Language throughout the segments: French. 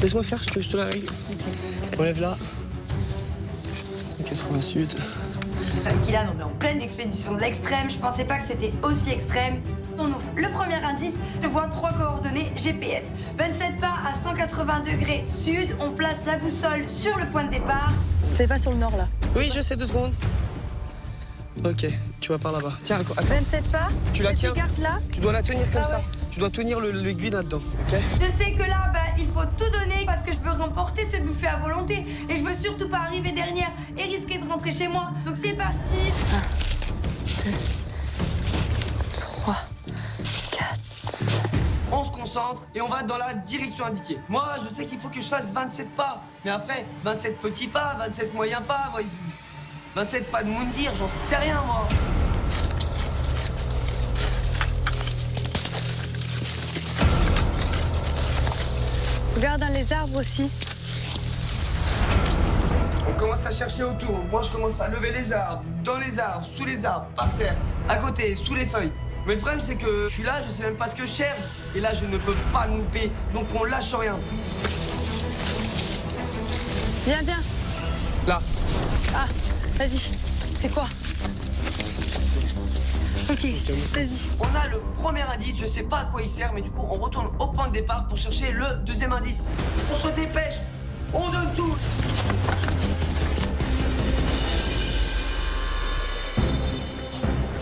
Laisse-moi faire, je te la règle. On lève là. 180 sud. Kylian, on est en pleine expédition de l'extrême. Je pensais pas que c'était aussi extrême. On ouvre le premier indice. Je vois 3 coordonnées GPS. 27 pas à 180 degrés sud. On place la boussole sur le point de départ. C'est pas sur le nord, là. Oui, je sais, 2 secondes. Ok, tu vas par là-bas. Tiens, attends. 27 pas. Tu la tiens. Carte là. Tu dois la tenir comme Ah ça. ouais. Tu dois tenir l'aiguille là-dedans, ok? Je sais que là, il faut tout donner parce que je veux remporter ce buffet à volonté. Et je veux surtout pas arriver dernière et risquer de rentrer chez moi. Donc c'est parti. 1, 2, 3, 4. On se concentre et on va dans la direction indiquée. Moi, je sais qu'il faut que je fasse 27 pas. Mais après, 27 petits pas, 27 moyens pas, 27 pas de Moundir, j'en sais rien, moi. Regarde dans les arbres aussi. On commence à chercher autour. Moi, je commence à lever les arbres, dans les arbres, sous les arbres, par terre, à côté, sous les feuilles. Mais le problème, c'est que je suis là, je sais même pas ce que je cherche. Et là, je ne peux pas me louper, donc on lâche rien. Viens, viens. Là. Ah, vas-y. C'est quoi? Ok, vas-y. On a le premier indice, je sais pas à quoi il sert, mais du coup, on retourne au point de départ pour chercher le deuxième indice. On se dépêche, on donne tout.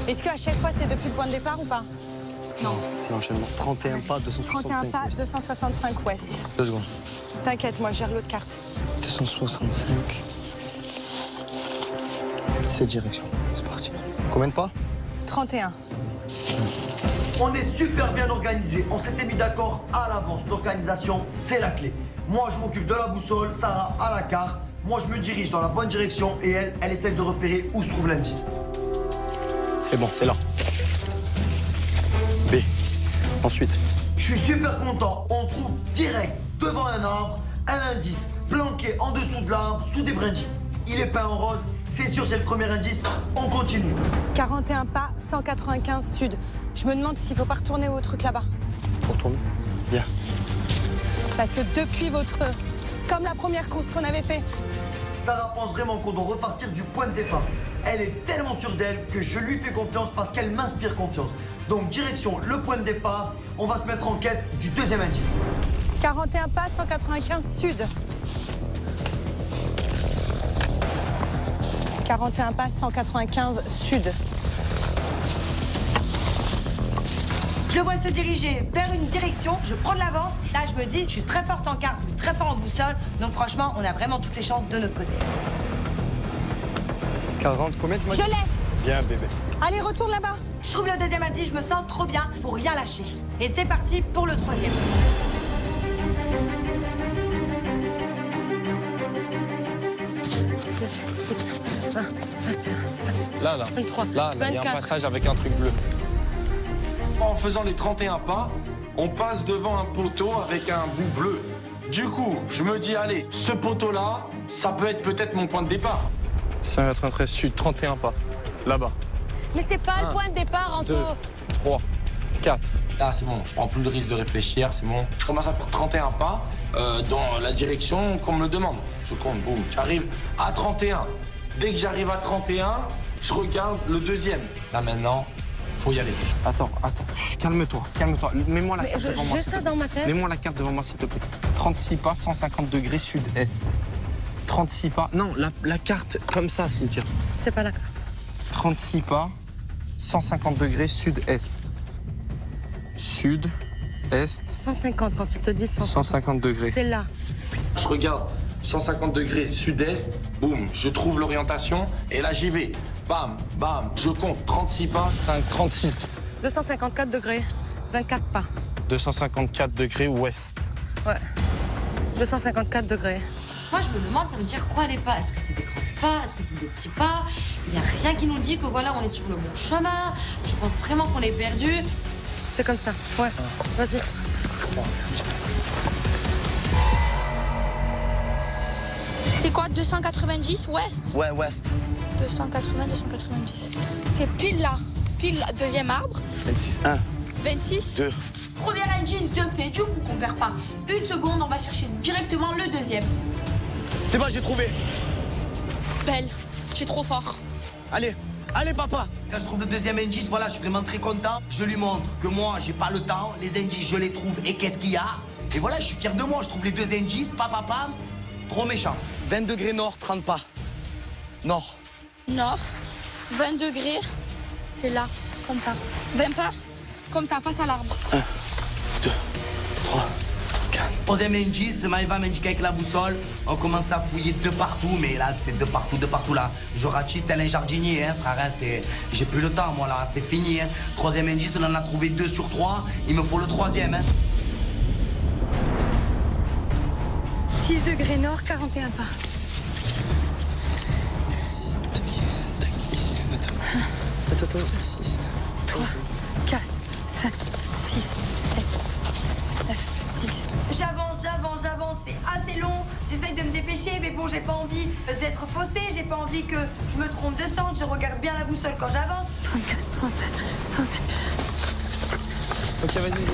Est-ce qu'à chaque fois, c'est depuis le point de départ ou pas? Non, c'est l'enchaînement. 31 pas, 265. 31 pas, 265 ouest. 2 secondes. T'inquiète, moi, je gère l'autre carte. 265. Cette direction. C'est parti. Combien de pas? 31. On est super bien organisé. On s'était mis d'accord à l'avance. L'organisation, c'est la clé. Moi, je m'occupe de la boussole, Sarah à la carte. Moi, je me dirige dans la bonne direction et elle essaie de repérer où se trouve l'indice. C'est bon, c'est là. B. Ensuite. Je suis super content. On trouve direct devant un arbre un indice planqué en dessous de l'arbre sous des brindilles. Il est peint en rose. C'est sûr, c'est le premier indice. On continue. 41 pas, 195 sud. Je me demande s'il faut pas retourner au truc là-bas. Faut retourner. Viens. Parce que depuis votre... Comme la première course qu'on avait fait. Sarah pense vraiment qu'on doit repartir du point de départ. Elle est tellement sûre d'elle que je lui fais confiance parce qu'elle m'inspire confiance. Donc direction le point de départ, on va se mettre en quête du deuxième indice. 41 pas, 195 sud. 41 pas, 195 sud. Je le vois se diriger vers une direction, je prends de l'avance. Là, je me dis, je suis très forte en carte, je suis très fort en boussole. Donc franchement, on a vraiment toutes les chances de notre côté. 40, combien tu m'as dit? Je l'ai. Viens, bébé. Allez, retourne là-bas. Je trouve le deuxième indice, je me sens trop bien, faut rien lâcher. Et c'est parti pour le troisième. Là, 23, là, il y a un 24. passage avec un truc bleu. En faisant les 31 pas, on passe devant un poteau avec un bout bleu. Du coup, je me dis, allez, ce poteau-là, ça peut être peut-être mon point de départ. 193 sud, 31 pas. Là-bas. Mais c'est pas le point de départ, 2, Anto. 3, 4. Là, c'est bon, je prends plus le risque de réfléchir, c'est bon. Je commence à faire 31 pas dans la direction qu'on me le demande. Je compte, boum, j'arrive à 31. Dès que j'arrive à 31, je regarde le deuxième. Là, maintenant, faut y aller. Attends, chut, calme-toi. Mets-moi la carte devant moi. J'ai ça dans ma tête. Mets-moi la carte devant moi, s'il te plaît. 36 pas, 150 degrés sud-est. 36 pas. Non, la carte comme ça, Cynthia. C'est pas la carte. 36 pas, 150 degrés sud-est. Sud-est, 150 quand ils te disent 150. 150 degrés. C'est là. Je regarde 150 degrés sud-est, boum, je trouve l'orientation et là j'y vais. Bam, bam, je compte 36 pas. 5, 36. 254 degrés, 24 pas. 254 degrés ouest. Ouais. 254 degrés. Moi, je me demande, ça veut dire quoi les pas? Est-ce que c'est des grands pas? Est-ce que c'est des petits pas? Il n'y a rien qui nous dit que voilà, on est sur le bon chemin. Je pense vraiment qu'on est perdu. C'est comme ça. Ouais. Vas-y. C'est quoi, 290 ouest? Ouais, ouest. 280, 290. C'est pile là. Pile là. Deuxième arbre. 26, 1, 26. 2. Premier indice de fait, du coup, on perd pas une seconde, on va chercher directement deuxième. C'est bon, j'ai trouvé. Belle, tu es trop fort. Allez, allez, papa. Quand je trouve le deuxième indice, voilà, je suis vraiment très content. Je lui montre que moi, j'ai pas le temps. Les indices, je les trouve. Et qu'est-ce qu'il y a? Et voilà, je suis fier de moi. Je trouve les deux indices. Pam. Trop méchant. 20 degrés nord, 30 pas. Nord. Nord, 20 degrés, c'est là, comme ça. 20 pas, comme ça, face à l'arbre. 1, 2, 3, 4. Troisième indice, Maëva m'indique avec la boussole. On commence à fouiller de partout, mais là, c'est de partout là. Je ratisse tel un jardinier, hein, frère. Hein, j'ai plus le temps, moi là, c'est fini. Hein. Troisième indice, on en a trouvé 2 sur 3. Il me faut le troisième. Hein. 6 degrés nord, 41 pas. Attends, 6. 3, 4, 5, 6, 7, 9, 10. J'avance, c'est assez long. J'essaye de me dépêcher, mais bon, j'ai pas envie d'être faussée, j'ai pas envie que je me trompe de sens. Je regarde bien la boussole quand j'avance. 34, 37, 37. Ok, vas-y.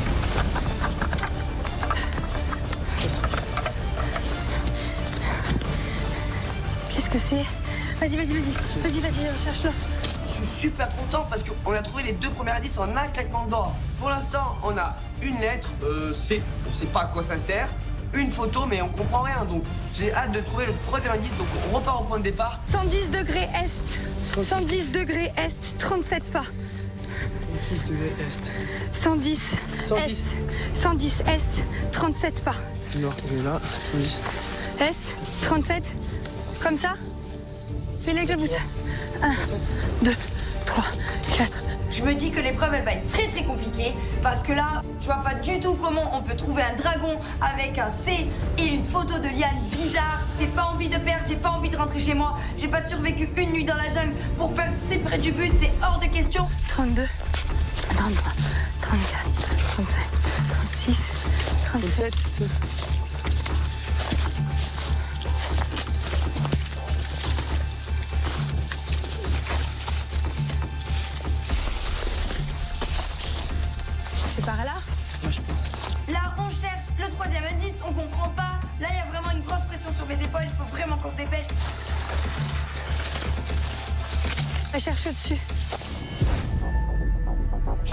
Qu'est-ce que c'est? Vas-y, cherche-le. Je suis super content parce qu'on a trouvé les 2 premiers indices en un claquement de doigts. Pour l'instant, on a une lettre, C, on sait pas à quoi ça sert, une photo, mais on comprend rien. Donc j'ai hâte de trouver le troisième indice. Donc on repart au point de départ. 110 degrés est. 110 degrés est, 37 pas. 36 degrés est. 110. 110. Est. 110 est, 37 pas. Nord, on est là. 110. Est, 37. Comme ça. Fais-le avec la boussole. 1, 2, 3, 4. Je me dis que l'épreuve, elle va être très très compliquée parce que là, je vois pas du tout comment on peut trouver un dragon avec un C et une photo de liane bizarre. J'ai pas envie de perdre, j'ai pas envie de rentrer chez moi. J'ai pas survécu une nuit dans la jungle pour perdre si près du but, c'est hors de question. 32, 33, 34, 35, 36, 37. C'est par là? Moi, je pense. Là, on cherche le troisième indice, on comprend pas. Là, il y a vraiment une grosse pression sur mes épaules, il faut vraiment qu'on se dépêche. Va chercher au-dessus.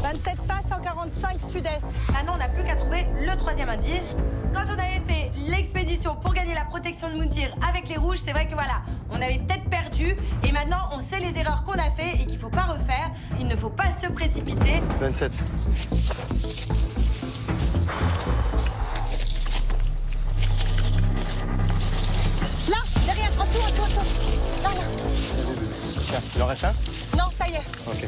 27 pas, 145 sud-est. Maintenant, on n'a plus qu'à trouver le troisième indice. Quand on avait fait l'expédition pour gagner la protection de Mountir avec les rouges, c'est vrai que voilà, on avait peut-être perdu. Et maintenant, on sait les erreurs qu'on a fait et qu'il ne faut pas refaire. Il ne faut pas se précipiter. 27. Là, derrière, en tout. Là. Tiens, il en reste un? Non, ça y est. Ok.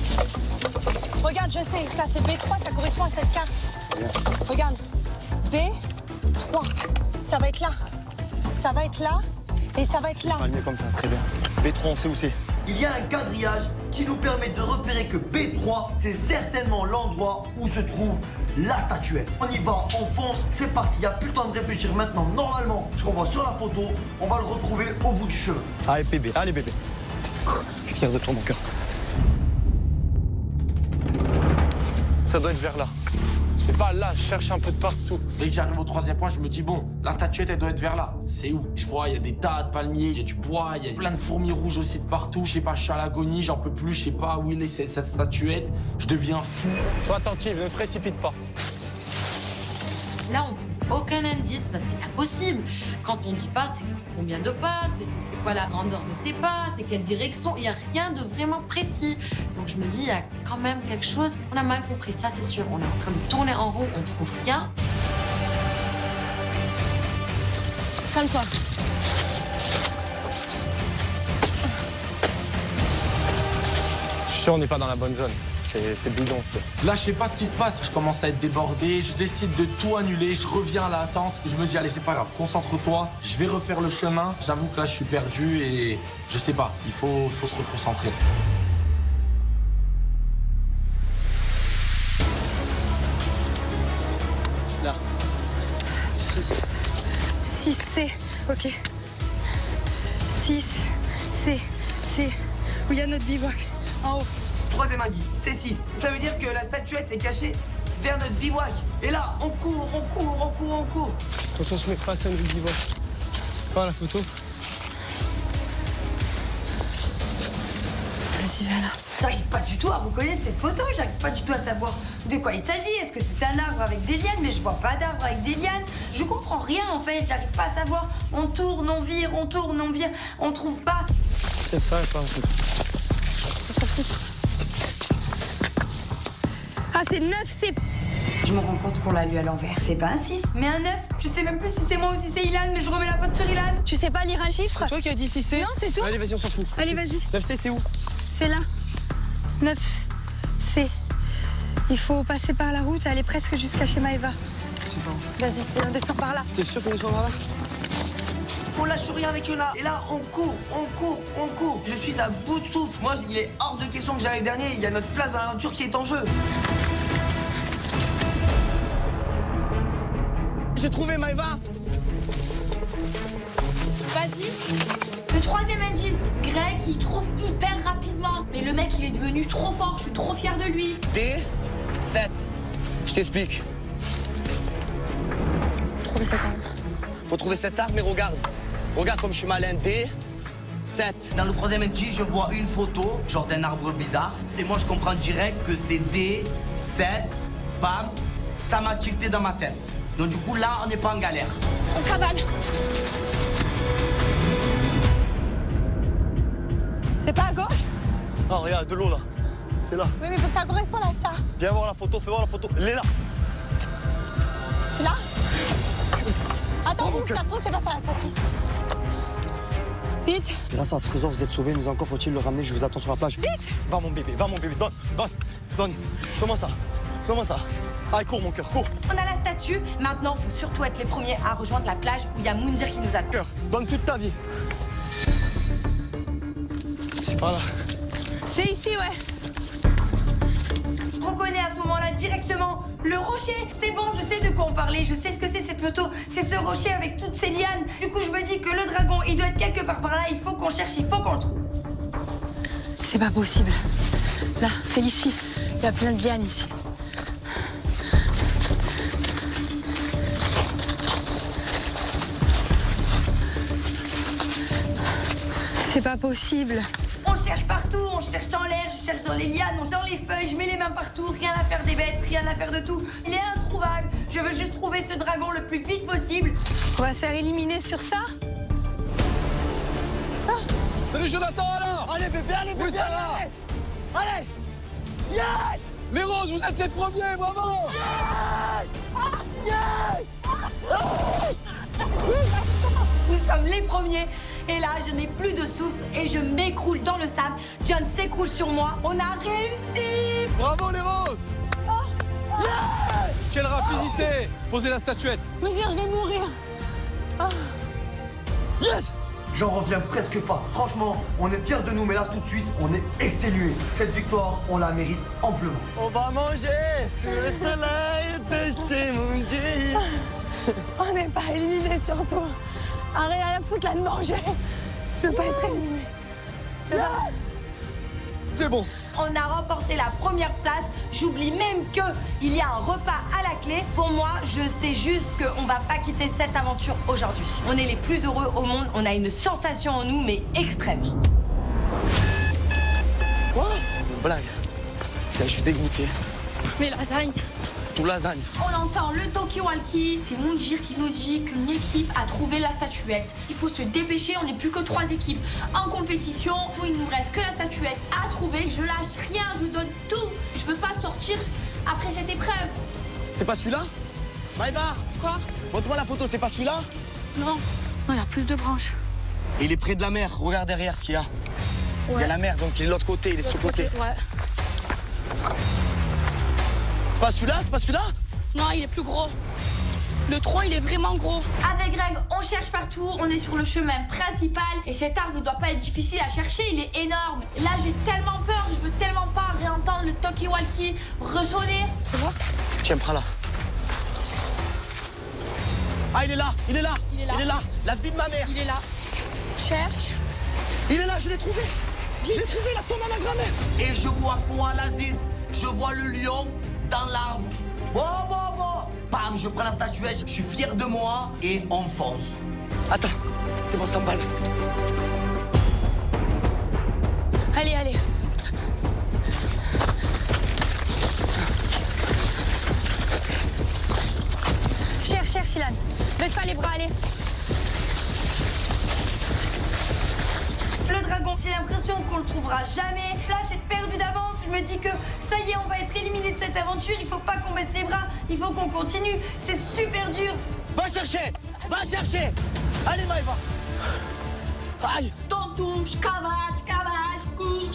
Regarde, je sais, ça c'est B3, ça correspond à cette carte. Bien. Regarde, B3, ça va être là. Ça va être là et ça va être là. Aligné comme ça, très bien. B3, on sait où c'est. Il y a un quadrillage qui nous permet de repérer que B3, c'est certainement l'endroit où se trouve la statuette. On y va, on fonce, c'est parti. Il n'y a plus le temps de réfléchir maintenant. Normalement, ce qu'on voit sur la photo, on va le retrouver au bout du chemin. Allez, bébé, allez, bébé. Je tiens de retour mon cœur. Ça doit être vers là. C'est pas là, je cherche un peu de partout. Dès que j'arrive au troisième point, je me dis, bon, la statuette, elle doit être vers là. C'est où? Je vois, il y a des tas de palmiers, il y a du bois, il y a plein de fourmis rouges aussi de partout. Je sais pas, je suis à l'agonie, j'en peux plus, je sais pas où il est cette statuette. Je deviens fou. Sois attentive, ne te précipite pas. Là, on trouve aucun indice, bah, c'est impossible. Quand on dit pas, c'est combien de pas, c'est quoi la grandeur de ces pas, c'est quelle direction, il n'y a rien de vraiment précis. Donc je me dis, il y a quand même quelque chose, on a mal compris, ça c'est sûr. On est en train de tourner en rond, on trouve rien. Calme-toi. Je suis sûr, on n'est pas dans la bonne zone. C'est bidon. Là, je sais pas ce qui se passe. Je commence à être débordé. Je décide de tout annuler. Je reviens à la tente. Je me dis, allez, c'est pas grave. Concentre-toi. Je vais refaire le chemin. J'avoue que là, je suis perdu et je sais pas. Il faut se reconcentrer. Là. 6. 6C, ok. 6C, c'est où il y a notre bivouac, en haut. Troisième indice, C6. Ça veut dire que la statuette est cachée vers notre bivouac. Et là, on court. Quand on se met face à notre bivouac. Oh, la photo. Vas-y, viens là. J'arrive pas du tout à reconnaître cette photo, j'arrive pas du tout à savoir de quoi il s'agit. Est-ce que c'est un arbre avec des lianes? Mais je vois pas d'arbre avec des lianes. Je comprends rien en fait, j'arrive pas à savoir. On tourne, on vire, on tourne, on vire, on trouve pas. C'est ça, et pas en photo. Ah, c'est 9C. Je me rends compte qu'on l'a lu à l'envers. C'est pas un 6, mais un 9. Je sais même plus si c'est moi ou si c'est Ilan, mais je remets la faute sur Ilan. Tu sais pas lire un chiffre? C'est toi qui as dit 6C? Non, c'est tout. Allez, vas-y, on s'en fout. Allez, vas-y. 9C, c'est où? C'est là. 9C. Il faut passer par la route, aller presque jusqu'à chez Maëva. C'est bon. Vas-y, on descend par là. T'es sûr qu'on est sur là? On lâche rien avec Yona. Et là, on court, on court, on court. Je suis à bout de souffle. Moi, il est hors de question que j'arrive dernier. Il y a notre place dans l'aventure qui est en jeu. J'ai trouvé Maëva. Vas-y. Le troisième indice, Greg, il trouve hyper rapidement. Mais le mec, il est devenu trop fort. Je suis trop fière de lui. D7. Je t'explique. Trouver cet arbre. Faut trouver cet arbre, mais regarde. Regarde comme je suis malin. D7. Dans le troisième indice, je vois une photo, genre d'un arbre bizarre. Et moi, je comprends direct que c'est D7, bam, ça m'a tilté dans ma tête. Donc du coup, là, on n'est pas en galère. On cavale. C'est pas à gauche? Oh, regarde, de l'eau là. C'est là. Oui, mais faut que ça corresponde à ça. Viens voir la photo, fais voir la photo. Elle est là. C'est là? Attends, Oh, mon ça se trouve, c'est pas ça la statue. Vite. Grâce à ce trésor, vous êtes sauvés, mais encore faut-il le ramener. Je vous attends sur la plage. Vite. Va, mon bébé, donne. Comment ça? Allez, cours, mon cœur, cours. On a la statue, maintenant faut surtout être les premiers à rejoindre la plage où il y a Moundir qui nous attend. Cœur, donne toute ta vie. C'est pas là. C'est ici, ouais. Je reconnais à ce moment-là directement le rocher. C'est bon, je sais de quoi on parlait. Je sais ce que c'est cette photo. C'est ce rocher avec toutes ces lianes. Du coup, je me dis que le dragon, il doit être quelque part par là. Il faut qu'on cherche, il faut qu'on le trouve. C'est pas possible. Là, c'est ici. Il y a plein de lianes ici. C'est pas possible. On cherche partout, on cherche dans l'air, je cherche dans les lianes, dans les feuilles, je mets les mains partout, rien à faire des bêtes, rien à faire de tout. Il est introuvable. Je veux juste trouver ce dragon le plus vite possible. On va se faire éliminer sur ça? Salut Jonathan, alors. Allez, bébé, allez. Allez. Yes. Les roses, vous êtes les premiers, bravo. Nous sommes les premiers et là je n'ai plus de souffle et je m'écroule dans le sable. John s'écroule sur moi. On a réussi. Bravo, les roses. Yeah. Quelle rapidité. Posez la statuette. Me dire, je vais mourir. Yes. J'en reviens presque pas. Franchement, on est fiers de nous, mais là tout de suite, on est exténués. Cette victoire, on la mérite amplement. On va manger sous le soleil de chez Moundir. On n'est pas éliminés surtout. Arrête à la foutre là de manger. Je veux pas être éliminée. C'est bon. On a remporté la première place. J'oublie même qu'il y a un repas à la clé. Pour moi, je sais juste qu'on va pas quitter cette aventure aujourd'hui. On est les plus heureux au monde. On a une sensation en nous, mais extrême. Quoi? C'est une blague. Là, je suis dégoûté. Mais lasagne. Tout lasagne. On entend le talkie-walkie. C'est Moundir qui nous dit qu'une équipe a trouvé la statuette. Il faut se dépêcher, on n'est plus que 3 équipes en compétition. Il nous reste que la statuette à trouver. Je lâche rien, je donne tout. Je veux pas sortir après cette épreuve. C'est pas celui-là? Maëva, Quoi? montre-moi la photo, c'est pas celui-là? Non, il y a plus de branches. Il est près de la mer, regarde derrière ce qu'il y a. Il y a la mer, donc il est de l'autre côté, il est sur le côté. Ouais. C'est pas celui-là? C'est pas celui-là? Non, il est plus gros. Le tronc, il est vraiment gros. Avec Greg, on cherche partout, on est sur le chemin principal. Et cet arbre ne doit pas être difficile à chercher, il est énorme. Là, j'ai tellement peur, je veux tellement pas réentendre le talkie-walkie ressonner. Tu vois? Tiens, prends là. Ah, il est là, il est là, Il est là. il est là. La vie de ma mère. Il est là. Cherche. Il est là, je l'ai trouvé. Je l'ai trouvé, la tombe à ma grand-mère. Et je vois quoi, l'Aziz? Je vois le lion dans l'arbre. Bon. Bam, je prends la statuette, je suis fier de moi et on fonce. Attends, c'est bon, ça m'emballe. Allez, allez. Cherche, Ilan. Baisse pas les bras, allez. Le dragon, j'ai l'impression qu'on le trouvera jamais. Là, c'est perdu d'avance. Je me dis que ça y est, on va être éliminé de cette aventure. Il faut pas qu'on baisse les bras. Il faut qu'on continue. C'est super dur. Va chercher. Allez, Maëva. Aïe. Tantôt, je cavale, cours.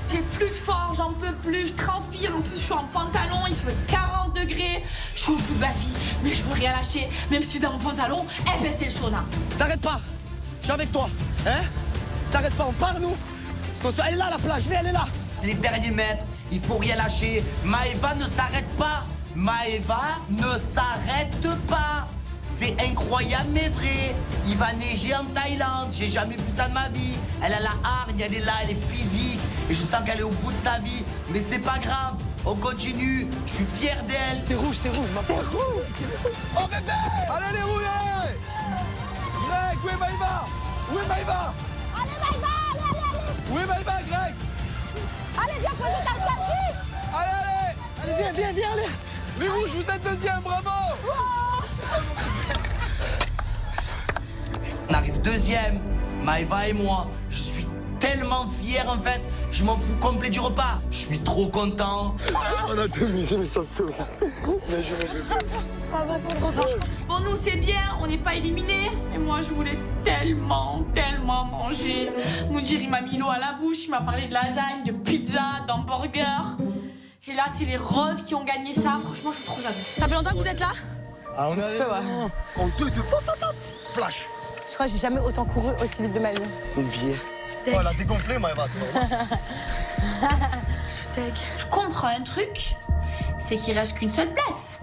J'ai plus de force, j'en peux plus, je transpire, en plus je suis en pantalon, il fait 40 degrés, je suis au bout de ma vie, mais je veux rien lâcher, même si dans mon pantalon, c'est le sauna. T'arrêtes pas. Je suis avec toi. Hein? T'arrêtes pas, on part, nous. Elle est là, la plage. Viens, elle est là. C'est les derniers mètres, il faut rien lâcher. Maëva ne s'arrête pas. Maëva ne s'arrête pas. C'est incroyable mais vrai. Il va neiger en Thaïlande. J'ai jamais vu ça de ma vie. Elle a la hargne, elle est là, elle est physique. Et je sens qu'elle est au bout de sa vie. Mais c'est pas grave. On continue. Je suis fier d'elle. C'est rouge, ma pote. C'est rouge. Oh bébé. Allez les rouillés. Greg, où est Maëva? Allez, Maëva, allez. Où est Maëva, Greg? Allez, viens poser ta statue. Allez, viens, allez. Les rouges, vous êtes deuxième, bravo. On arrive deuxième, Maëva et moi. Je suis tellement fier en fait. Je m'en fous complet du repas. Je suis trop content. On a tout misé, mais ça me sauve. Bien joué, bébé. Bravo pour le repas. Bon, nous c'est bien, on n'est pas éliminés. Et moi je voulais tellement manger. Nous dire, il m'a mis l'eau à la bouche, il m'a parlé de lasagne, de pizza, d'hamburger. Et là, c'est les roses qui ont gagné ça. Franchement, je suis trop jalouse. Ça fait longtemps que vous êtes là? Ah, on est arrivé. En 2, flash. Je crois que j'ai jamais autant couru aussi vite de ma vie. Une vie. Oh, elle a dégonflé, Maëva. Je suis deg. Je comprends un truc, c'est qu'il reste qu'une seule place.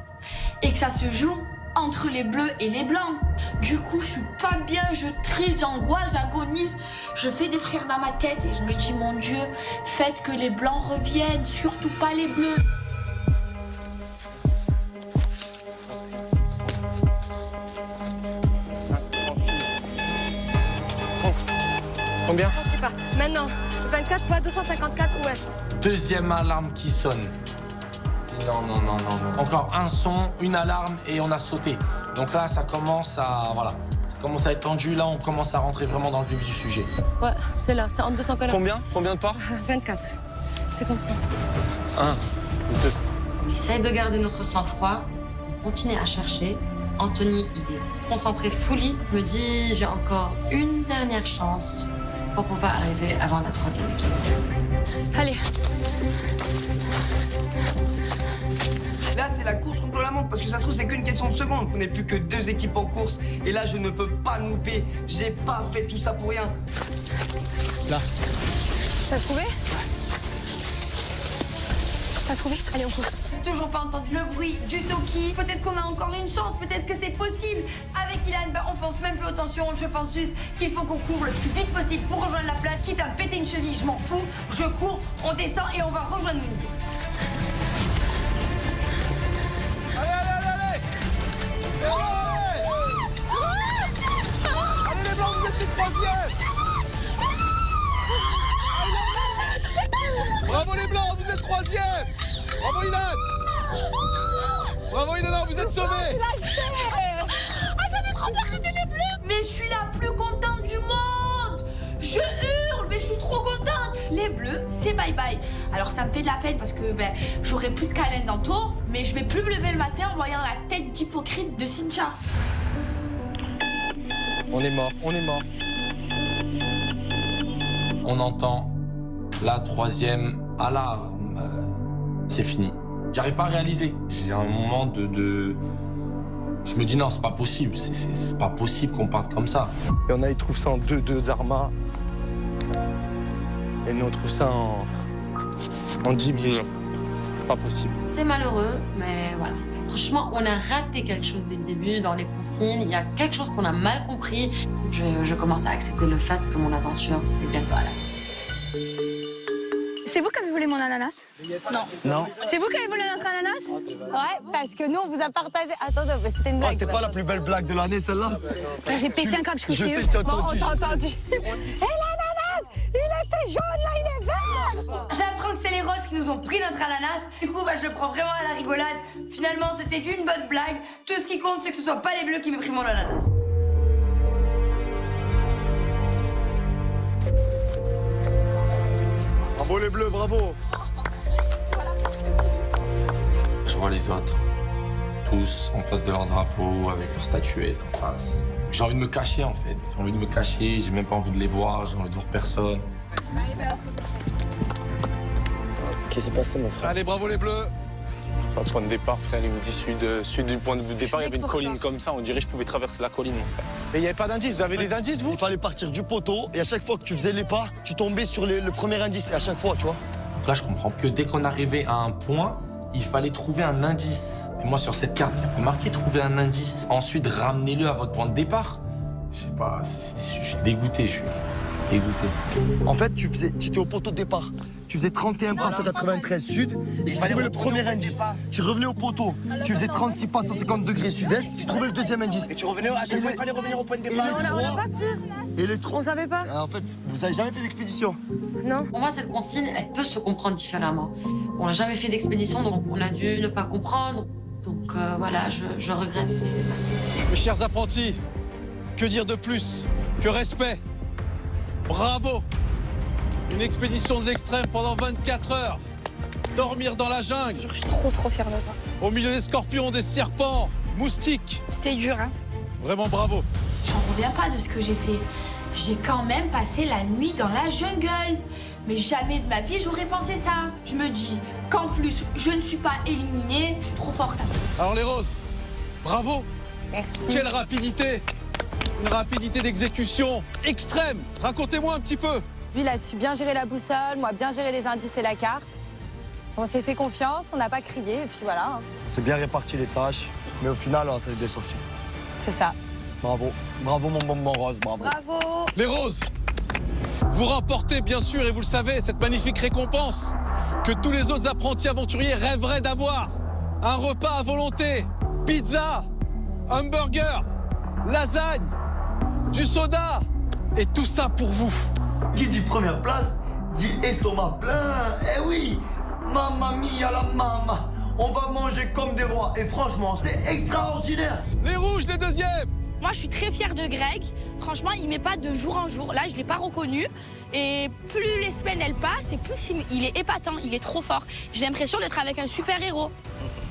Et que ça se joue entre les bleus et les blancs. Du coup, je suis pas bien, je triste, j'angoisse, j'agonise. Je fais des prières dans ma tête et je me dis, mon Dieu, faites que les blancs reviennent, surtout pas les bleus. Combien? Je sais pas. Maintenant, 24 pas 254 ouest. Deuxième alarme qui sonne. Non. Encore un son, une alarme et on a sauté. Donc là, ça commence à... Voilà. Ça commence à être tendu. Là, on commence à rentrer vraiment dans le vif du sujet. Ouais, c'est là, c'est en 240. Combien de parts? 24. C'est comme ça. 1, 2. On essaye de garder notre sang-froid, on continue à chercher. Anthony, il est concentré fully. Il me dit, j'ai encore une dernière chance pour pouvoir arriver avant la troisième équipe. Allez. Là, c'est la course contre la montre parce que ça se trouve, c'est qu'une question de secondes. On n'est plus que 2 équipes en course. Et là, je ne peux pas le louper. J'ai pas fait tout ça pour rien. Là. T'as trouvé? T'as trouvé? Allez, on court. Toujours pas entendu le bruit du Toki. Peut-être qu'on a encore une chance, peut-être que c'est possible. Avec Ilan, on pense même plus aux tensions. Je pense juste qu'il faut qu'on court le plus vite possible pour rejoindre la plage. Quitte à me péter une cheville, je m'en fous. Je cours, on descend et on va rejoindre Mindy. Allez les blancs, vous êtes les troisièmes. Bravo les blancs, vous êtes troisième. Bravo Ilan. Bravo Ilan, vous êtes sauvés. Ah, j'avais trop peur que c'était les bleus. Mais je suis la plus contente du monde. Je hurle, mais je suis trop contente. Les bleus, c'est bye-bye. Alors ça me fait de la peine parce que j'aurai plus de câlin dans le tour, mais je vais plus me lever le matin en voyant la tête d'hypocrite de Cynthia. On est mort. On entend la troisième alarme. C'est fini. J'arrive pas à réaliser. J'ai un moment de... Je me dis non, c'est pas possible. C'est pas possible qu'on parte comme ça. Il y en a, ils trouvent ça en 2-2 Zarma. Et nous, on trouve ça en 10 millions. C'est pas possible. C'est malheureux, mais voilà. Franchement, on a raté quelque chose dès le début dans les consignes. Il y a quelque chose qu'on a mal compris. Je commence à accepter le fait que mon aventure est bientôt à la fin. C'est vous qui avez volé mon ananas? Non. Non. C'est vous qui avez volé notre ananas? Ouais, parce que nous, on vous a partagé. Attends, mais c'était une blague. C'était pas la plus belle blague de l'année, celle-là. J'ai pété un câble, je Je sais, suis je t'ai Bon, on entendu. t'a entendu. Et l'ananas, il était jaune, là, il est vert. J'apprends que c'est les roses qui nous ont pris notre ananas. Du coup, je le prends vraiment à la rigolade. Finalement, c'était une bonne blague. Tout ce qui compte, c'est que ce soit pas les bleus qui m'aient pris mon ananas. Bravo les bleus, bravo. Je vois les autres, tous en face de leur drapeau, avec leur statuette en face. J'ai envie de me cacher en fait. J'ai envie de me cacher, j'ai même pas envie de les voir, j'ai envie de voir personne. Qu'est-ce qui s'est passé, mon frère? Allez, bravo les bleus. Enfin, point de départ, frère, il me dit sud du point de départ, il y avait une colline comme ça, on dirait que je pouvais traverser la colline, mon frère. Et il n'y avait pas d'indice, vous avez des indices, vous? Il fallait partir du poteau et à chaque fois que tu faisais les pas, tu tombais sur le premier indice et à chaque fois, tu vois. Donc là, je comprends que dès qu'on arrivait à un point, il fallait trouver un indice. Et moi, sur cette carte, il y a pas marqué trouver un indice. Ensuite, ramenez-le à votre point de départ. Je sais pas, je suis dégoûté, je suis dégoûté. En fait, tu étais au poteau de départ. Tu faisais 31 pas 193 sud et tu trouvais le premier indice. Tu revenais au poteau, tu faisais 36 pas 150 degrés sud-est, tu trouvais le deuxième indice. Et tu revenais à chaque fois, il fallait revenir au point de départ. On n'a pas su. Et les trois. On savait pas. En fait, vous avez jamais fait d'expédition? Non. Pour moi, cette consigne, elle peut se comprendre différemment. On n'a jamais fait d'expédition, donc on a dû ne pas comprendre. Donc voilà, je regrette ce qui s'est passé. Mes chers apprentis, que dire de plus que respect? Bravo! Une expédition de l'extrême pendant 24 heures. Dormir dans la jungle, Je suis trop fière de toi. au milieu des scorpions, des serpents, moustiques. C'était dur, hein. Vraiment bravo. J'en reviens pas de ce que j'ai fait. J'ai quand même passé la nuit dans la jungle. Mais jamais de ma vie j'aurais pensé ça. Je me dis qu'en plus je ne suis pas éliminée, je suis trop forte. Alors les roses, bravo. Merci. Quelle rapidité! Une rapidité d'exécution extrême. Racontez-moi un petit peu. Lui, il a su bien gérer la boussole, moi bien gérer les indices et la carte. On s'est fait confiance, on n'a pas crié, et puis voilà. C'est bien réparti les tâches, mais au final, ça est bien sorti. C'est ça. Bravo. Bravo mon bonbon rose, bravo. Bravo. Les roses, vous remportez bien sûr, et vous le savez, cette magnifique récompense que tous les autres apprentis aventuriers rêveraient d'avoir. Un repas à volonté, pizza, hamburger, lasagne, du soda, et tout ça pour vous. Qui dit première place, dit estomac plein. Eh oui, mamma mia la mama. On va manger comme des rois. Et franchement, c'est extraordinaire. Les rouges, les deuxièmes. Moi je suis très fière de Greg. Franchement, il m'épate de jour en jour. Là, je l'ai pas reconnu. Et plus les semaines elles passent, et plus il est épatant, il est trop fort. J'ai l'impression d'être avec un super-héros.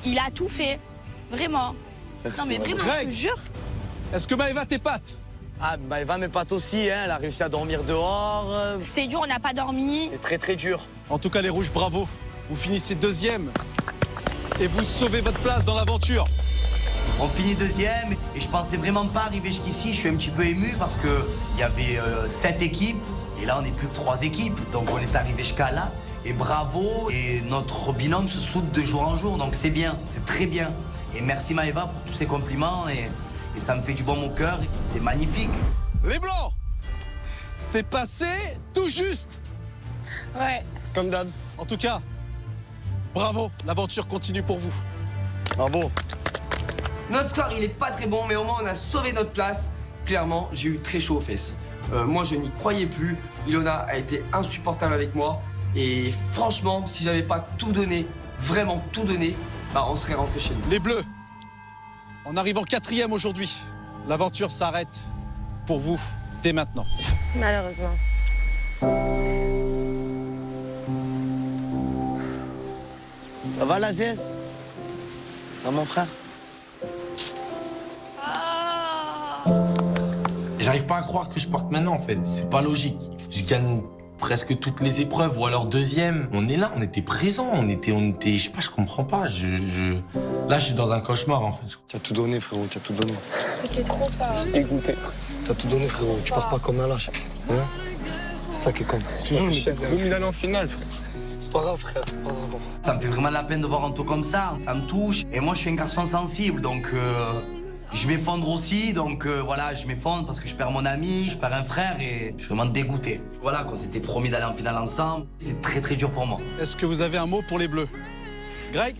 Il a tout fait. Vraiment. Non mais vraiment, Greg. je te jure. Est-ce que Maëva t'épate? Ah, bah Eva m'épate aussi, hein, elle a réussi à dormir dehors. C'était dur, on n'a pas dormi. C'était très dur. En tout cas, les rouges, bravo. Vous finissez deuxième et vous sauvez votre place dans l'aventure. On finit deuxième et je pensais vraiment pas arriver jusqu'ici. Je suis un petit peu ému parce qu'il y avait 7 équipes et là on n'est plus que 3 équipes. Donc on est arrivé jusqu'à là et bravo. Et notre binôme se soude de jour en jour, donc c'est bien, c'est très bien. Et merci Maëva pour tous ces compliments et ça me fait du bon au cœur. C'est magnifique. Les blancs, c'est passé tout juste. Ouais. Comme d'hab. En tout cas, bravo, l'aventure continue pour vous. Bravo. Notre score, il est pas très bon, mais au moins on a sauvé notre place. Clairement, j'ai eu très chaud aux fesses. Moi, je n'y croyais plus. Ilona a été insupportable avec moi. Et franchement, si j'avais pas tout donné, vraiment tout donné, bah on serait rentré chez nous. Les bleus, en arrivant 4e aujourd'hui, l'aventure s'arrête pour vous dès maintenant. Malheureusement. Ça va la zèze? Ça va mon frère? Et j'arrive pas à croire que je porte maintenant, en fait. C'est pas logique. Je gagne presque toutes les épreuves, ou alors deuxième. On est là, on était présents, on était, je sais pas, je comprends pas. Là, je suis dans un cauchemar, en fait. Tu as tout donné, frérot, tu as tout donné. C'était trop fort. Dégoûté. Tu as tout donné, frérot. Tu pars pas comme un lâche. Hein? C'est ça qui compte. Toujours une allée en finale, frère. C'est pas grave, frère, c'est pas grave. Ça me fait vraiment de la peine de voir un taux comme ça, ça me touche. Et moi, je suis un garçon sensible, donc Je m'effondre aussi, donc voilà, je m'effondre parce que je perds mon ami, je perds un frère et je suis vraiment dégoûté. Voilà, qu'on s'était promis d'aller en finale ensemble, c'est très très dur pour moi. Est-ce que vous avez un mot pour les Bleus? Greg?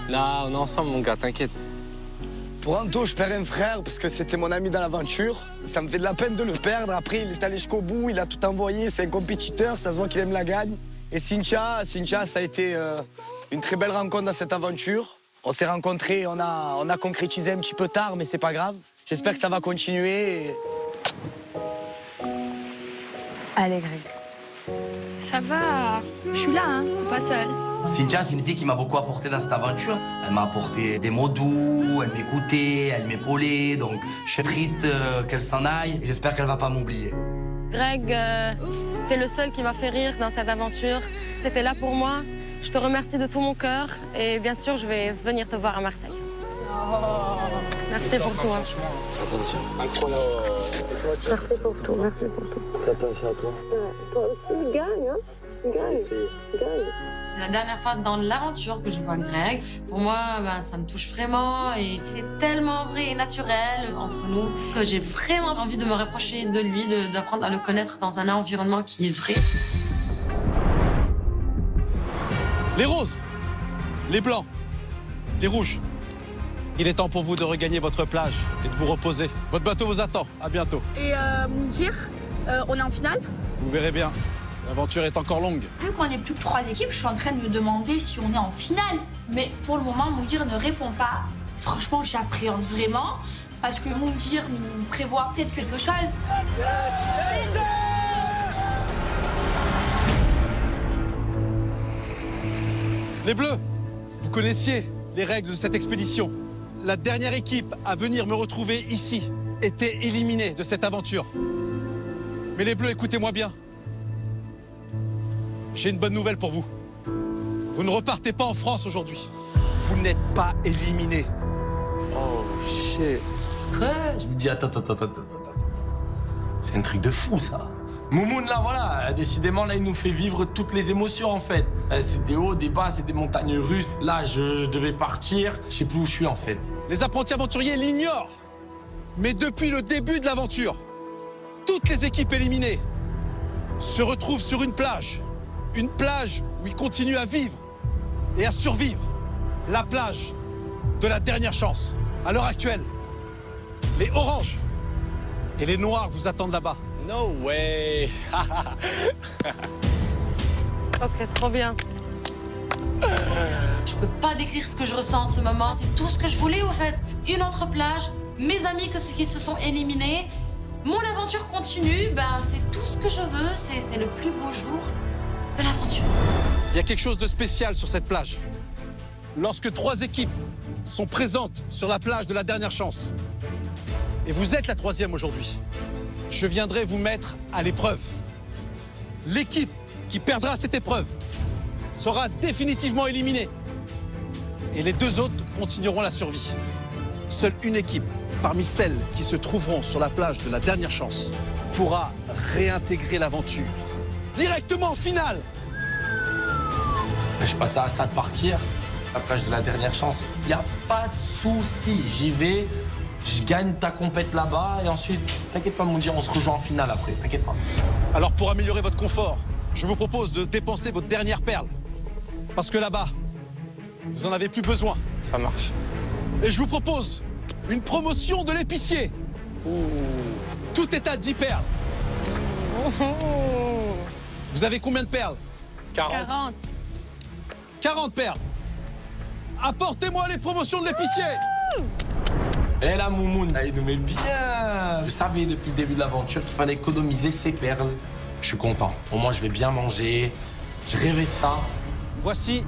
Là, on est ensemble, mon gars, t'inquiète. Pour Anto, je perds un frère parce que c'était mon ami dans l'aventure. Ça me fait de la peine de le perdre. Après, il est allé jusqu'au bout, il a tout envoyé. C'est un compétiteur, ça se voit qu'il aime la gagne. Et Cynthia, ça a été une très belle rencontre dans cette aventure. On s'est rencontrés, on a concrétisé un petit peu tard, mais c'est pas grave. J'espère que ça va continuer. Allez, Greg. Ça va. Je suis là, hein. Pas seule. Cynthia, c'est une fille qui m'a beaucoup apporté dans cette aventure. Elle m'a apporté des mots doux, elle m'écoutait, elle m'épaulait. Donc, je suis triste qu'elle s'en aille et j'espère qu'elle va pas m'oublier. Greg, t'es le seul qui m'a fait rire dans cette aventure. T'étais là pour moi. Je te remercie de tout mon cœur. Et bien sûr, je vais venir te voir à Marseille. Merci pour tout. Hein. Attention. Merci pour tout. Merci pour tout. Fais attention à toi. Toi aussi, gagne, hein. Gagne. C'est la dernière fois dans l'aventure que je vois Greg. Pour moi, ça me touche vraiment et c'est tellement vrai et naturel entre nous que j'ai vraiment envie de me rapprocher de lui, d'apprendre à le connaître dans un environnement qui est vrai. Les roses, les blancs, les rouges. Il est temps pour vous de regagner votre plage et de vous reposer. Votre bateau vous attend. À bientôt. Et Moundir, on est en finale? Vous verrez bien. L'aventure est encore longue. Vu qu'on n'est plus que 3 équipes, je suis en train de me demander si on est en finale. Mais pour le moment, Moundir ne répond pas. Franchement, j'appréhende vraiment parce que Moundir nous prévoit peut-être quelque chose. Les Bleus, vous connaissiez les règles de cette expédition. La dernière équipe à venir me retrouver ici était éliminée de cette aventure. Mais les Bleus, écoutez-moi bien. J'ai une bonne nouvelle pour vous. Vous ne repartez pas en France aujourd'hui. Vous n'êtes pas éliminés. Oh shit. Quoi? Je me dis, attends. C'est un truc de fou, ça. Moumoun, là, voilà, décidément, là, il nous fait vivre toutes les émotions, en fait. C'est des hauts, des bas, c'est des montagnes russes. Là, je devais partir, je sais plus où je suis, en fait. Les apprentis aventuriers l'ignorent. Mais depuis le début de l'aventure, toutes les équipes éliminées se retrouvent sur une plage. Une plage où ils continuent à vivre et à survivre. La plage de la dernière chance. À l'heure actuelle, les oranges et les noirs vous attendent là-bas. No way. Ok, trop bien. Je peux pas décrire ce que je ressens en ce moment. C'est tout ce que je voulais, au fait. Une autre plage, mes amis qui se sont éliminés. Mon aventure continue. C'est tout ce que je veux. C'est le plus beau jour de l'aventure. Il y a quelque chose de spécial sur cette plage. Lorsque 3 équipes sont présentes sur la plage de la dernière chance, et vous êtes la 3e aujourd'hui, je viendrai vous mettre à l'épreuve. L'équipe qui perdra cette épreuve sera définitivement éliminée. Et les 2 autres continueront la survie. Seule une équipe, parmi celles qui se trouveront sur la plage de la dernière chance, pourra réintégrer l'aventure. Directement en finale. Je passe à ça de partir, la plage de la dernière chance. Y a pas de souci, j'y vais, je gagne ta compète là-bas et ensuite, t'inquiète pas, Moundir, on se rejoint en finale après, t'inquiète pas. Alors pour améliorer votre confort, je vous propose de dépenser votre dernière perle. Parce que là-bas, vous en avez plus besoin. Ça marche. Et je vous propose une promotion de l'épicier. Tout est à 10 perles. Vous avez combien de perles? 40. 40 perles. Apportez-moi les promotions de l'épicier. Et là, Moumoun, il nous met bien. Je savais depuis le début de l'aventure qu'il fallait économiser ses perles. Je suis content. Au moins, je vais bien manger. Je rêvais de ça. Voici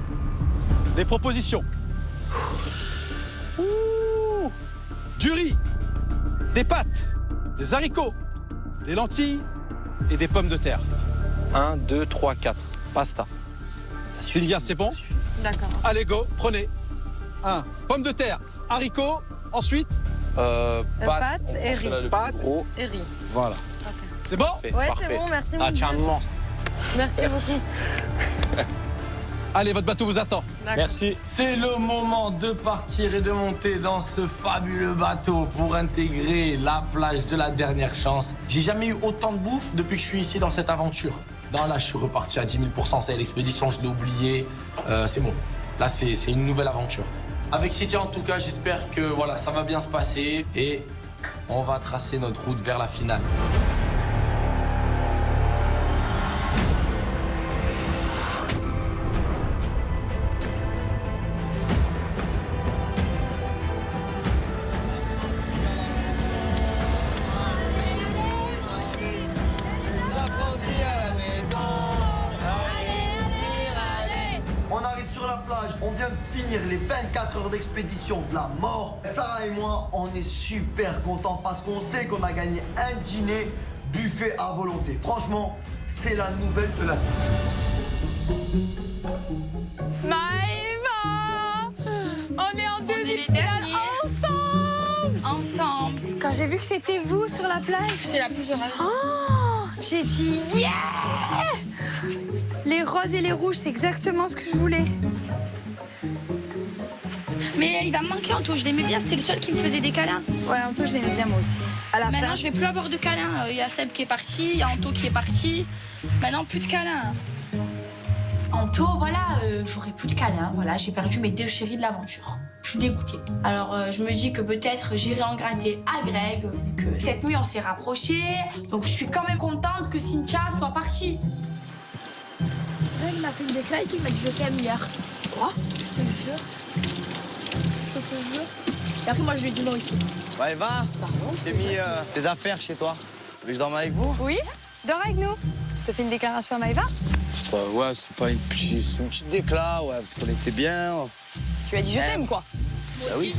les propositions. Du riz, des pâtes, des haricots, des lentilles et des pommes de terre. 1, 2, 3, 4. Pasta. Cynthia, c'est bon? D'accord. Allez, go, prenez. 1, pommes de terre, haricots, ensuite Pâtes et riz. pâtes Et riz. Voilà. Ok. C'est bon? Ouais, Parfait. c'est bon, merci. Ah, tiens, un monstre. Merci beaucoup. Allez, votre bateau vous attend. Merci. C'est le moment de partir et de monter dans ce fabuleux bateau pour intégrer la plage de la dernière chance. J'ai jamais eu autant de bouffe depuis que je suis ici dans cette aventure. Non, là, je suis reparti à 10 000%. C'est l'expédition, je l'ai oublié. C'est bon. Là, c'est une nouvelle aventure. Avec Cynthia, en tout cas, j'espère que voilà, ça va bien se passer et on va tracer notre route vers la finale. On arrive sur la plage, on vient de finir les 24 heures d'expédition de la mort. Sarah et moi, on est super contents parce qu'on sait qu'on a gagné un dîner buffet à volonté. Franchement, c'est la nouvelle de la vie. Maëva, on est en demi-finale Ensemble. Quand j'ai vu que c'était vous sur la plage, J'étais la plus heureuse. oh, j'ai dit yeah. Les roses et les rouges, c'est exactement ce que je voulais. Mais il va me manquer Anto, je l'aimais bien, c'était le seul qui me faisait des câlins. Ouais, Anto, je l'aimais bien moi aussi. À la Maintenant, fin, je vais plus avoir de câlins. Il y a Seb qui est parti, il y a Anto qui est parti. Maintenant, plus de câlins. Anto, voilà, j'aurai plus de câlins. Voilà, j'ai perdu mes deux chéris de l'aventure. Je suis dégoûtée. Alors, je me dis que peut-être j'irai en gratter à Greg, vu que cette nuit, on s'est rapprochés. Donc, je suis quand même contente que Cynthia soit partie. Greg m'a fait une déclaration qui m'a dit je t'aime hier. Quoi? Je te le jure. Je te le jure. Et après, moi, je lui ai dit non ici. Ouais, va. J'ai mis tes affaires chez toi. Vous voulez que je dorme avec vous? Oui, dors avec nous. Je te fais une déclaration à Maëva. Ouais, c'est pas une petite déclat, ouais, parce qu'on était bien. Tu as dit je t'aime, quoi. Bah oui.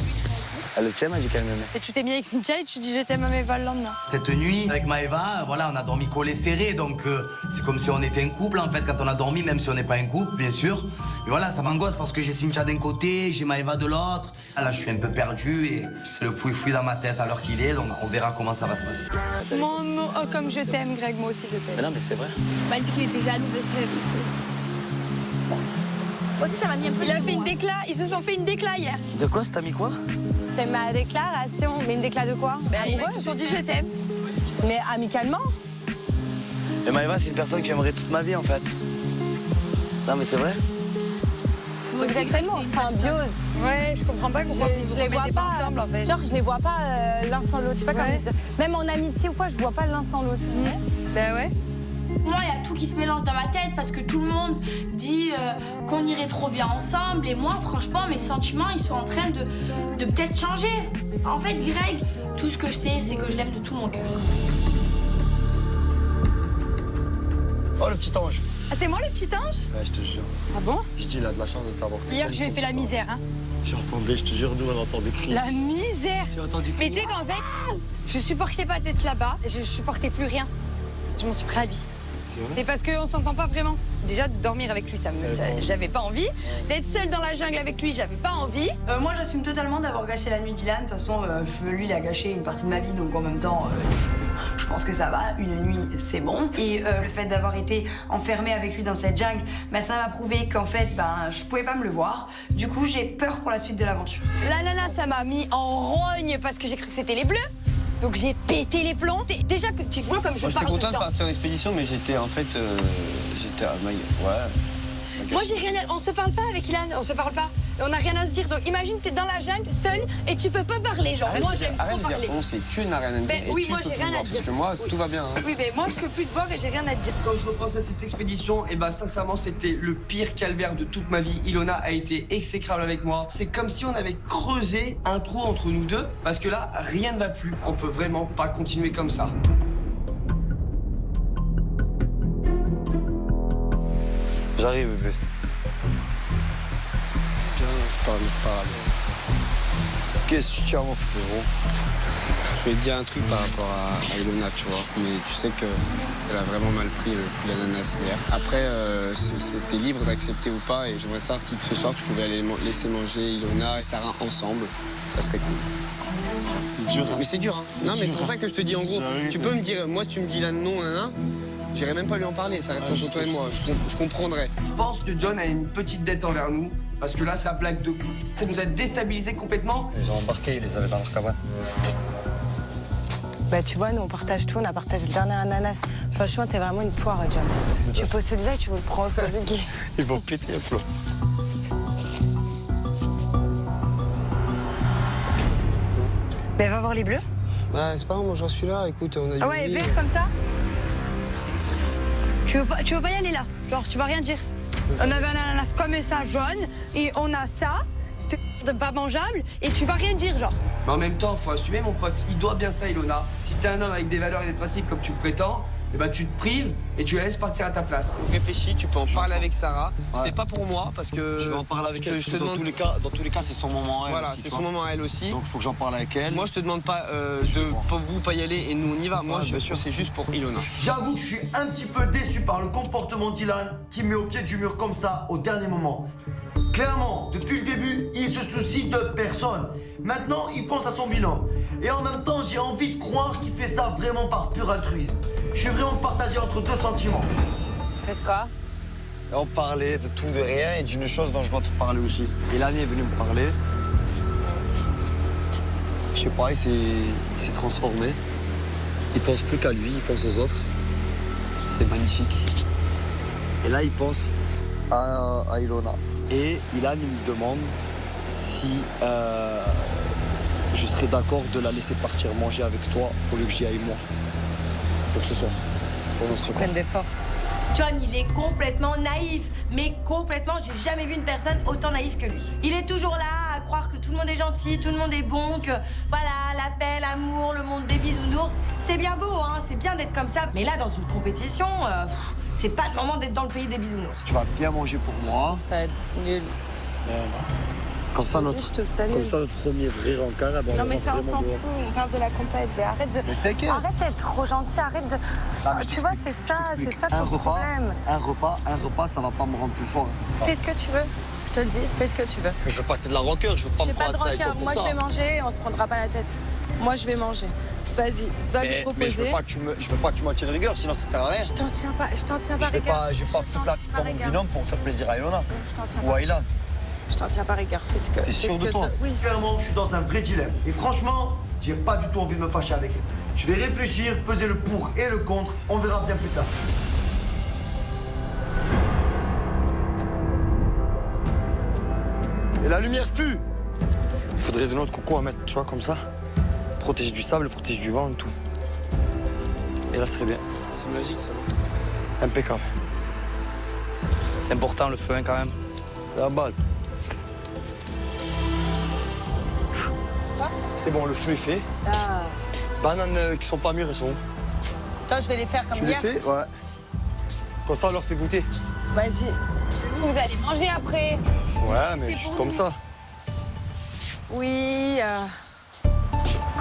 Elle le sait, moi j'ai quand même aimé. Et tu t'es mis avec Cynthia et tu dis je t'aime à Maëva le lendemain. Cette nuit, avec Maëva, voilà, on a dormi collés serrés, donc c'est comme si on était un couple en fait quand on a dormi, même si on n'est pas un couple, bien sûr. Mais voilà, ça m'angoisse parce que j'ai Cynthia d'un côté, j'ai Maëva de l'autre. Là, je suis un peu perdu et c'est le fouille-fouille dans ma tête à l'heure qu'il est, donc on verra comment ça va se passer. Mon mot, oh, comme je t'aime, Greg, moi aussi je t'aime. Mais non, mais c'est vrai. Il m'a dit qu'il était jaloux de Seb. Moi aussi, ça m'a mis un peu. Il a fait une décla, ils se sont fait une décla hier. De quoi, t'as mis quoi? C'est ma déclaration. Mais une déclaration de quoi? Ben, ils se sont dit je t'aime. Mais amicalement? Et Maëva, c'est une personne que j'aimerais toute ma vie en fait. Non, mais c'est vrai. Exactement, symbiose. Ouais, je comprends pas pourquoi Je les vois pas ensemble en fait. Genre, je les vois pas l'un sans l'autre. Je sais pas comment Ouais. dire. Même en amitié ou quoi, je vois pas l'un sans l'autre. Ben ouais. Moi, il y a tout qui se mélange dans ma tête parce que tout le monde dit qu'on irait trop bien ensemble. Et moi, franchement, mes sentiments, ils sont en train de peut-être changer. En fait, Greg, tout ce que je sais, c'est que je l'aime de tout mon cœur. Oh, le petit ange. Ah, c'est moi le petit ange? Ouais, je te jure. Ah bon? Gigi, il a de la chance de t'avoir. Hier, je lui ai fait la misère, hein. J'entendais, je te jure, nous, on entendait crier. La misère! J'ai entendu Mais crier. tu sais qu'en fait, je supportais pas d'être là-bas, je supportais plus rien. Je m'en suis pris à vie. C'est vrai? Et parce qu'on s'entend pas vraiment. Déjà, de dormir avec lui, j'avais pas envie. D'être seule dans la jungle avec lui, j'avais pas envie. Moi, j'assume totalement d'avoir gâché la nuit d'Ilan. De toute façon, lui, il a gâché une partie de ma vie, donc en même temps, je pense que ça va. Une nuit, c'est bon. Et le fait d'avoir été enfermée avec lui dans cette jungle, ben, ça m'a prouvé qu'en fait, ben, je pouvais pas me le voir. Du coup, j'ai peur pour la suite de l'aventure. La nana, ça m'a mis en rogne parce que j'ai cru que c'était les bleus. Donc j'ai pété les plombs. Déjà que tu vois comme je Moi, j'étais parle tout content le de temps. partir en expédition, mais j'étais en fait. J'étais à Maï. Ouais. Moi, j'ai rien à... On se parle pas avec Ilan, on se parle pas. On a rien à se dire. Donc imagine, t'es dans la jungle, seule, et tu peux pas parler. Genre, moi, j'aime trop parler. Tu n'as rien à me dire. Ben, et oui, tu moi, peux j'ai plus rien voir, à dire. Parce que moi, Oui. tout va bien. Hein. Oui, mais moi, je peux plus te voir et j'ai rien à te dire. Quand je repense à cette expédition, et ben sincèrement, c'était le pire calvaire de toute ma vie. Ilona a été exécrable avec moi. C'est comme si on avait creusé un trou entre nous deux, parce que là, rien ne va plus. On peut vraiment pas continuer comme ça. J'arrive, bébé. C'est pas Qu'est-ce que tu tiens, mon frérot? Je vais te dire un truc par rapport à Ilona, tu vois. Mais tu sais qu'elle a vraiment mal pris le coup de l'ananas hier. Après, c'était libre d'accepter ou pas. Et j'aimerais savoir si ce soir, tu pouvais aller laisser manger Ilona et Sarah ensemble. Ça serait cool. C'est dur. Mais c'est dur, hein. Non, mais c'est pour ça que je te dis en gros. Tu peux me dire, moi, si tu me dis là non, J'irai même pas lui en parler, ça reste entre toi et moi. Je comprendrai. Je pense que John a une petite dette envers nous, parce que là, ça blague de coup. Ça nous a déstabilisés complètement. Ils ont embarqué, ils les avaient dans leur cabane. Bah tu vois, nous on partage tout, on a partagé le dernier ananas. Franchement, t'es vraiment une poire, John. Tu poses celui-là et tu veux le prendre, celui qui... Ils vont péter un flot. Mais va voir les bleus. Bah, c'est pas grave, moi j'en suis là. Écoute, on a Ah ouais, vert comme ça. Tu veux pas y aller là? Genre, tu vas rien dire. On avait un ananas comme ça, jaune, et on a ça, c'était pas mangeable, et tu vas rien dire, genre. Mais en même temps, faut assumer, mon pote. Il doit bien ça, Ilona. Si t'es un homme avec des valeurs et des principes comme tu le prétends, eh ben tu te prives et tu la laisses partir à ta place. Réfléchis, tu peux en parler avec Sarah. Ouais. C'est pas pour moi parce que. Je vais en parler avec elle. Je te Dans demande. tous les cas, c'est son moment à elle. Voilà, aussi, c'est tu son vois. moment à elle aussi. Donc, il faut que j'en parle avec elle. Moi, je te demande pas de pas y aller et nous on y va. Moi, Ouais, je bien suis sûr, c'est juste pour Ilona. J'avoue que je suis un petit peu déçu par le comportement d'Ilan qui me met au pied du mur comme ça au dernier moment. Clairement, depuis le début, il se soucie de personne. Maintenant, il pense à son bilan. Et en même temps, j'ai envie de croire qu'il fait ça vraiment par pur altruisme. Je suis vraiment partagé entre deux sentiments. Faites quoi? On parlait de tout, de rien et d'une chose dont je dois te parler aussi. Ilan est venu me parler. Je sais pas, il s'est transformé. Il pense plus qu'à lui, il pense aux autres. C'est magnifique. Et là, il pense à Ilona. Et Ilan, il me demande si je serais d'accord de la laisser partir manger avec toi au lieu que j'y aille moi. Pour ce soir. Pour notre soir. Prenne des forces. John, il est complètement naïf. Mais complètement, j'ai jamais vu une personne autant naïve que lui. Il est toujours là à croire que tout le monde est gentil, tout le monde est bon, que voilà, la paix, l'amour, le monde des bisounours. C'est bien beau, hein, c'est bien d'être comme ça. Mais là, dans une compétition, c'est pas le moment d'être dans le pays des bisounours. Tu vas bien manger pour moi. Ça va être nul. Comme ça, notre premier vrai rencard. Non mais ça on s'en fout, on parle de la compète. Mais arrête de. Mais t'inquiète. Arrête d'être trop gentil, arrête de. Tu vois, c'est ça ton problème. Un repas, ça va pas me rendre plus fort. Fais ce que tu veux. Je te le dis, fais ce que tu veux. Mais je veux pas que t'aies de la rancœur, je veux pas J'ai me pas de prendre avec toi rancœur. pour Moi ça. je vais manger, on se prendra pas la tête. Moi je vais manger. Vas-y, va lui proposer. Mais je veux pas que tu m'en tires rigueur, sinon ça sert à rien. Je t'en tiens pas rigueur. Je vais pas foutre la dans mon binôme pour faire plaisir à Ilona. Je t'en tiens Ou pas. à Ilan. Je t'en tiens pas rigueur. Fais ce que. T'es sûr de toi? Oui. Clairement, je suis dans un vrai dilemme. Et franchement, j'ai pas du tout envie de me fâcher avec elle. Je vais réfléchir, peser le pour et le contre. On verra bien plus tard. Et la lumière fut. Il faudrait de notre coco à mettre, tu vois, comme ça. Protéger du sable, protéger du vent et tout. Et là, ce serait bien. C'est magique ça. Impeccable. C'est important le feu, hein, quand même. C'est la base. C'est bon, le feu est fait. Ah. Bananes qui sont pas mûres, elles sont où? Toi, je vais les faire comme Tu les hier. fais? Ouais. Comme ça, on leur fait goûter. Vas-y. Vous allez manger après. Ouais, mais C'est juste pour comme nous. ça. Oui.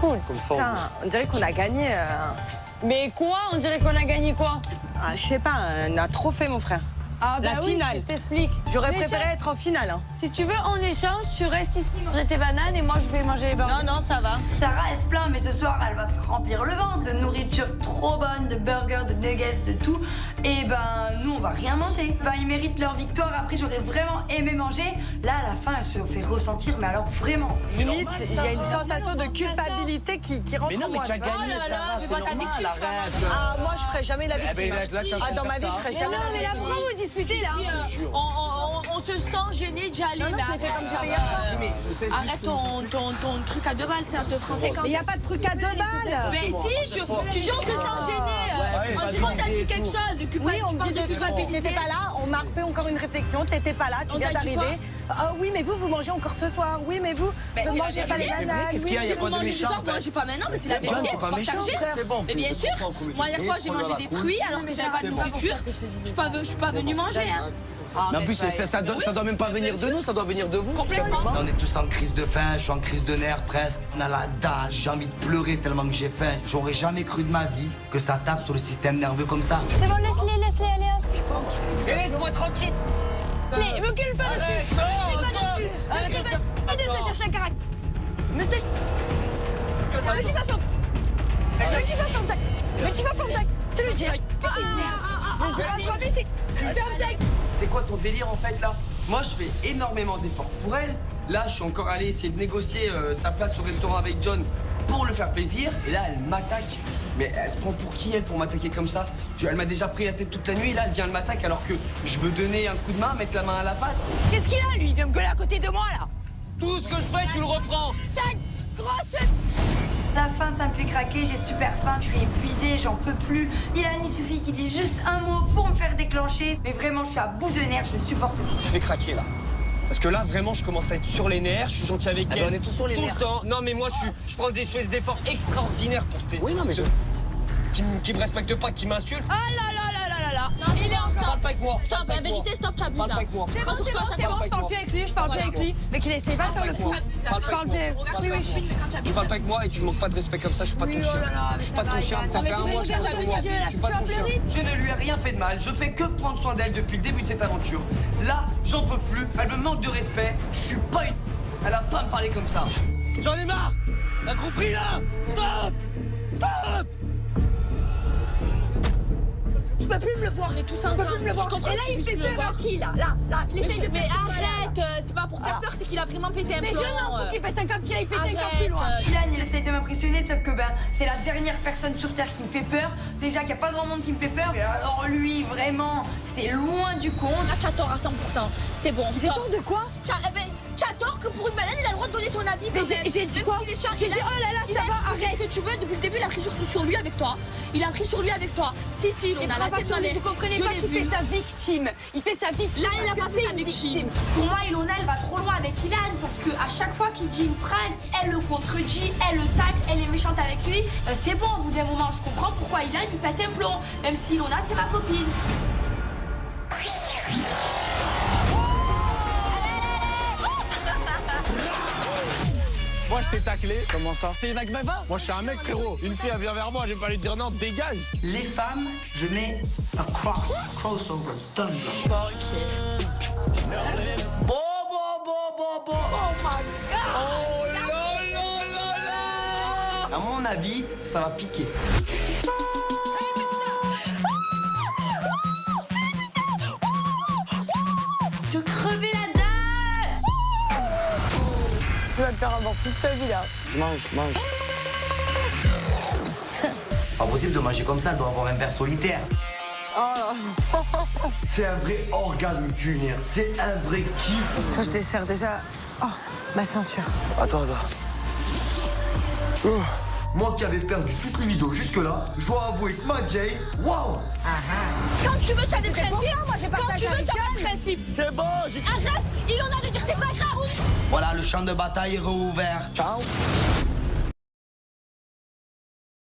Cool. Comme ça, Putain, on dirait qu'on a gagné. Mais quoi? On dirait qu'on a gagné quoi? Je sais pas, un trophée, mon frère. Ah bah La oui, finale. je t'explique. J'aurais On préféré échange. être en finale. Hein. Si tu veux, on échange, tu restes ici manger tes bananes et moi je vais manger les burgers. Non, ça va. Sarah, elle se plaint, mais ce soir, elle va se remplir le ventre de nourriture trop bonne, de burgers, de nuggets, de tout. Et ben, nous, on va rien manger. Ben, ils méritent leur victoire. Après, j'aurais vraiment aimé manger. Là, à la fin, elle se fait ressentir, mais alors vraiment. Limite, il y a une sensation de culpabilité qui rentre en moi. tu as tu vois. gagné, Oh là là, Sarah, je c'est vois ta normal, victime, je vais arrête. Ah, moi, je ferais jamais la victime. ben, là, tu es en train de Dans ma faire vie, ça. je ferais Mais jamais non, la mais là, victime. pourquoi vous disputez là? On se sent gêné d'y aller. Non, mais je l'ai fait attends, comme j'ai fait hier soir. arrête ton truc à 2 balles, c'est à 2,50 Mais il n'y a pas de truc à 2 balles. Mais si, tu dis on se sent gêné. Franchement, t'as dit quelque chose. Oui, on tu me parles dit de culpabiliser. t'étais pas là, on m'a refait encore une réflexion, t'étais pas là, tu On viens t'a dit d'arriver. Ah oui, mais vous mangez encore ce soir. Oui, mais vous Ben, ne c'est la mangez pas les vérité. bananes. Qu'est-ce qu'il y a? Il y a Si quoi vous de mangez ce méchant, soir, moi, j'ai pas maintenant, mais c'est la John, vérité. c'est pas Faut méchant. partager. C'est bon. Mais bien sûr, moi, hier fois, j'ai mangé des fruits alors que j'avais pas de nourriture. Je suis pas venue manger, hein. Mais en plus, ça doit même pas venir de nous, ça doit venir de vous. Complètement. On est tous en crise de faim, je suis en crise de nerfs presque. On a la dalle, j'ai envie de pleurer tellement que j'ai faim. J'aurais jamais cru de ma vie que ça tape sur le système nerveux comme ça. C'est bon, laisse-les, allez hop. Laisse-moi tranquille. Allez, me gueule pas dessus. Me gueule pas dessus. Arrête de chercher un carac. Mais tu vas faire. Mais tu vas faire. Tu lui dis. C'est quoi ton délire en fait là? Moi je fais énormément d'efforts pour elle. Là je suis encore allé essayer de négocier sa place au restaurant avec John pour le faire plaisir. Et là elle m'attaque. Mais elle se prend pour qui elle pour m'attaquer comme ça? Elle m'a déjà pris la tête toute la nuit, là elle vient elle m'attaque alors que je veux donner un coup de main, mettre la main à la pâte. Qu'est-ce qu'il a lui? Il vient me gueuler à côté de moi là. Tout ce que je fais tu le reprends. Ta grosse... La faim, ça me fait craquer, j'ai super faim, je suis épuisée, j'en peux plus. Ilan, il suffit qu'il dise juste un mot pour me faire déclencher. Mais vraiment, je suis à bout de nerfs, je supporte plus. Je vais craquer là. Parce que là, vraiment, je commence à être sur les nerfs, je suis gentil avec elle. On est tous sur les tout nerfs. le temps. Non, mais moi, je prends des efforts extraordinaires pour t'aider. Oui, non, mais je... Qui me respecte pas, qui m'insulte. Ah là là là là là là. Non, il est en Parle pas avec moi. Stop, Parle pas la avec moi. vérité, stop, tu abuses Parle pas là. avec moi. C'est bon, je parle plus avec lui, je parle plus avec lui. Mais qu'il essaye pas de faire le fou. Parle Je pas parle avec plus. moi. Oui, oui, Tu parles pas avec moi et tu me manques pas de respect comme ça, je suis pas ton chien. Je suis pas ton chien, ça fait un mois que je pense sur toi. Je suis pas ton chien. Je ne lui ai rien fait de mal, je fais que prendre soin d'elle depuis le début de cette aventure. Là, j'en peux plus, elle me manque de respect, je suis pas une... Elle a pas à me parler comme ça. J'en ai marre. T'as compris là? Stop! Stop! Je peux plus me le voir et tout ça. Je peux plus me le voir. Et là, il me fait peur à qui là? Là, il essaye de faire. Mais arrête, c'est pas pour faire peur, c'est qu'il a vraiment pété un plomb. Mais je m'en fous qu'il pète un câble, qu'il aille péter un câble plus loin. Ilan, il essaye de m'impressionner, sauf que c'est la dernière personne sur Terre qui me fait peur. Déjà qu'il n'y a pas grand monde qui me fait peur. Mais alors lui, vraiment, c'est loin du compte. Là, tu as tort à 100%. C'est bon. J'ai tort de quoi? Tu as tort que pour une banane, il a le droit de donner son avis. Mais j'ai dit quoi? J'ai dit oh là là, ça va, arrête. Ce que tu veux, depuis le début, il a pris surtout sur lui avec toi. Il a pris sur lui avec toi. Si, on a la tête de ma mère. Vous comprenez pas qu'il fait sa victime. Il fait sa victime. Là, il a pas fait sa victime. Pour moi, Ilona, elle va trop loin avec Ilan parce qu'à chaque fois qu'il dit une phrase, elle le contredit, elle le tacle, elle est méchante avec lui. C'est bon, au bout d'un moment, je comprends pourquoi Ilan lui pète un plomb. Même si Ilona, c'est ma copine. Moi, je t'ai taclé. Comment ça? T'es une Moi, je suis un mec, frérot. Une fille, elle vient vers moi, je vais pas lui dire non, dégage. Les femmes, je mets un crossover, stun. Bon. Oh my God. Oh là là là là! À mon avis, ça va piquer. Je crevais la dalle. Tu vas te faire avoir toute ta vie là. Je mange. C'est pas possible de manger comme ça, elle doit avoir un verre solitaire. C'est un vrai orgasme culinaire, c'est un vrai kiff. Ça, je desserre déjà. Oh, ma ceinture. Attends. Moi qui avais perdu toutes les vidéos jusque-là, je dois avouer que ma Jay, waouh! Quand tu veux, tu as des principes. Moi, j'ai Quand tu veux, tu as pas de principes. C'est bon, j'ai... Arrête, il en a de dire c'est pas grave. Voilà, le champ de bataille est rouvert. Ciao.